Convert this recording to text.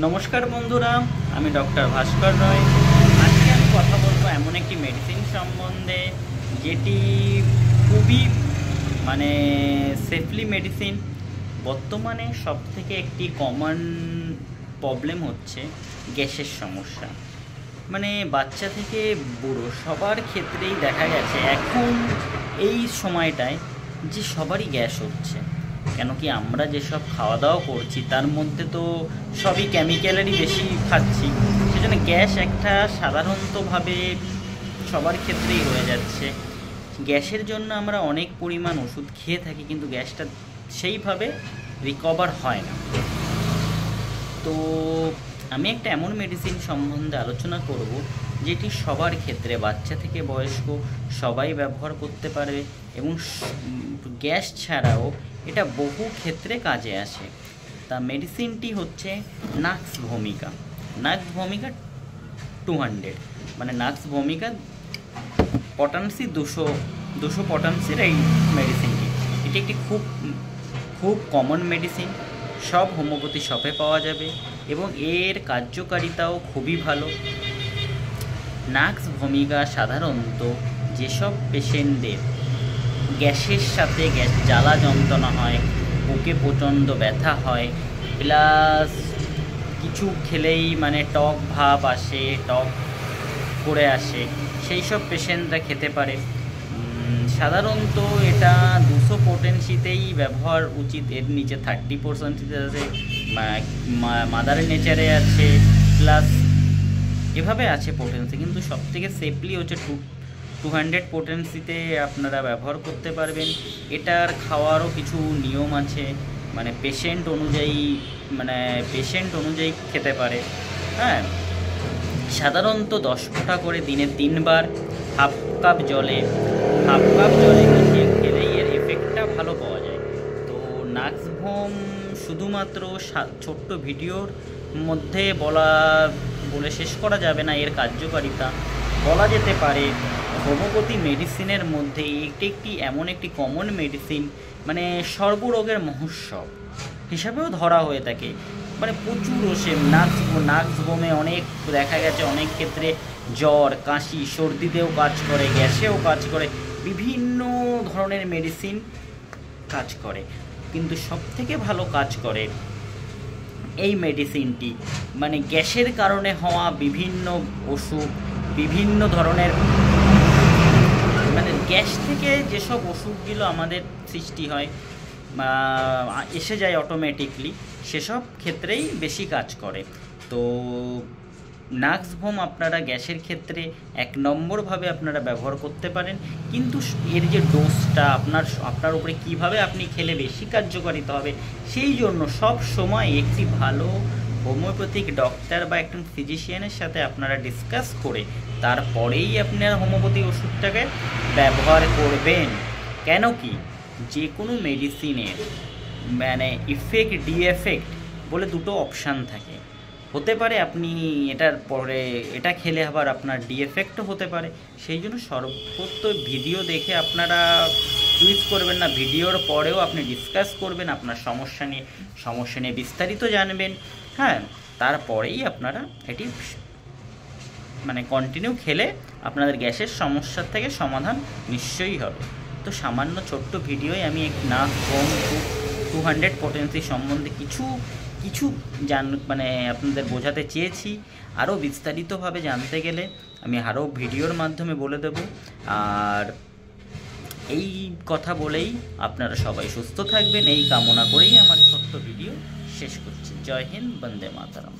নমস্কার বন্ধুরা, আমি ডক্টর ভাস্কর রয়। আজকে আমি কথা বলবো এমন একটি মেডিসিন সম্বন্ধে যেটি খুবই সেফলি মেডিসিন। বর্তমানে সবথেকে একটি কমন প্রবলেম হচ্ছে গ্যাসের সমস্যা। বাচ্চা থেকে বুড়ো সবার ক্ষেত্রেই দেখা গেছে এখন এই সময়টায় যে সবারই গ্যাস হচ্ছে। কেন কি আমরা যেসব খাওয়া দাওয়া করছি তার মধ্যে তো সবই কেমিক্যালেরই বেশি খাচ্ছি, সেজন্য গ্যাস একটা সাধারণতভাবে সবার ক্ষেত্রেই হয়ে যাচ্ছে। গ্যাসের জন্য আমরা অনেক পরিমাণ ওষুধ খেয়ে থাকি, কিন্তু গ্যাসটা সেইভাবে রিকভার হয় না। তো আমি একটা এমন মেডিসিন সম্বন্ধে আলোচনা করব যেটি সবার ক্ষেত্রে, বাচ্চা থেকে বয়স্ক সবাই ব্যবহার করতে পারবে এবং গ্যাস ছাড়াও এটা বহু ক্ষেত্রে কাজে আসে। তা মেডিসিনটি হচ্ছে নাক্স ভূমিকা। নাক্স ভূমিকা 200, নাক্স ভূমিকা পটান্সি 200 পটান্সির এই মেডিসিনটি। এটি একটি খুব কমন মেডিসিন, সব হোমিওপ্যাথি শপে পাওয়া যাবে এবং এর কার্যকারিতাও খুবই ভালো। নাক্স ভূমিকা সাধারণত যেসব পেশেন্টদের গ্যাসের সাথে জ্বালা যন্ত্রণা হয়, বুকে প্রচণ্ড ব্যথা হয়, প্লাস কিছু খেলেই টক ভাব আসে, টক করে আসে, সেই সব পেশেন্টরা খেতে পারে। সাধারণত এটা 200 পোটেন্সিতেই ব্যবহার উচিত। এর নিচে 30% আছে, মাদার নেচারে আছে, প্লাস এভাবে আছে পোটেন্সি, কিন্তু সবথেকে সেফলি হচ্ছে 200 পোটেন্সিতে আপনারা ব্যবহার করতে পারবেন। এটার খাওয়ারও কিছু নিয়ম আছে, পেশেন্ট অনুযায়ী খেতে পারে। হ্যাঁ, সাধারণত 10 ফোঁটা করে দিনে 3 বার হাফ কাপ জলে মিশিয়ে খেলেই এর এফেক্টটা ভালো পাওয়া যায়। তো নাক্স ভোম শুধুমাত্র ছোট্ট ভিডিওর মধ্যে বলে শেষ করা যাবে না। এর কার্যকারিতা বলা যেতে পারে হোমিওপ্যাথি মেডিসিনের মধ্যে একটি এমন একটি কমন মেডিসিন, সর্বরোগের মহোৎসব হিসাবেও ধরা হয়ে থাকে। প্রচুর ওষে নাক্স বোমে অনেক দেখা গেছে, অনেক ক্ষেত্রে জ্বর, কাশি, সর্দিতেও কাজ করে, গ্যাসেও কাজ করে, বিভিন্ন ধরনের মেডিসিন কাজ করে, কিন্তু সবথেকে ভালো কাজ করে এই মেডিসিনটি। গ্যাসের কারণে হওয়া বিভিন্ন অসুখ, বিভিন্ন ধরনের গ্যাস থেকে যেসব অসুখগুলো আমাদের সৃষ্টি হয় বা এসে যায় অটোমেটিকলি, সেসব ক্ষেত্রেই বেশি কাজ করে। তো নাক্স ভোম আপনারা গ্যাসের ক্ষেত্রে 1 নম্বরভাবে আপনারা ব্যবহার করতে পারেন, কিন্তু এর যে ডোজটা আপনার উপরে কীভাবে আপনি খেলে বেশি কার্যকারিতা হবে, সেই জন্য সব সময় একটি ভালো হোমিওপ্যাথিক ডক্টর বা একজন ফিজিশিয়ানের সাথে আপনারা ডিসকাস করে তারপরেই আপনারা হোমিওপ্যাথি ওষুধটাকে ব্যবহার করবেন। কেন কি যে কোনো মেডিসিনের ইফেক্ট ডিএফেক্ট বলে দুটো অপশান থাকে। হতে পারে আপনি এটার পরে এটা খেলে আবার আপনার ডিএফেক্টও হতে পারে। সেই জন্য সর্বত্র ভিডিও দেখে আপনারা চুজ করবেন না, ভিডিওর পরেও আপনি ডিসকাস করবেন, আপনার সমস্যা নিয়ে বিস্তারিত জানবেন। হ্যাঁ, তারপরেই আপনারা এটি কন্টিনিউ খেলে আপনাদের গ্যাসের সমস্যার থেকে সমাধান নিশ্চয়ই হবে। তো সামান্য ছোট্ট ভিডিওয় আমি নাক্স ভোম 200 পোটেন্সি সম্বন্ধে কিছু আপনাদের বোঝাতে চেয়েছি। আরও বিস্তারিতভাবে জানতে গেলে আমি আরও ভিডিওর মাধ্যমে বলে দেব। আর এই কথা বলেই আপনারা সবাই সুস্থ থাকবেন, এই কামনা করেই আমার ছোট্ট ভিডিও শেষ করছি। জয় হিন্দ, বন্দে মাতরম।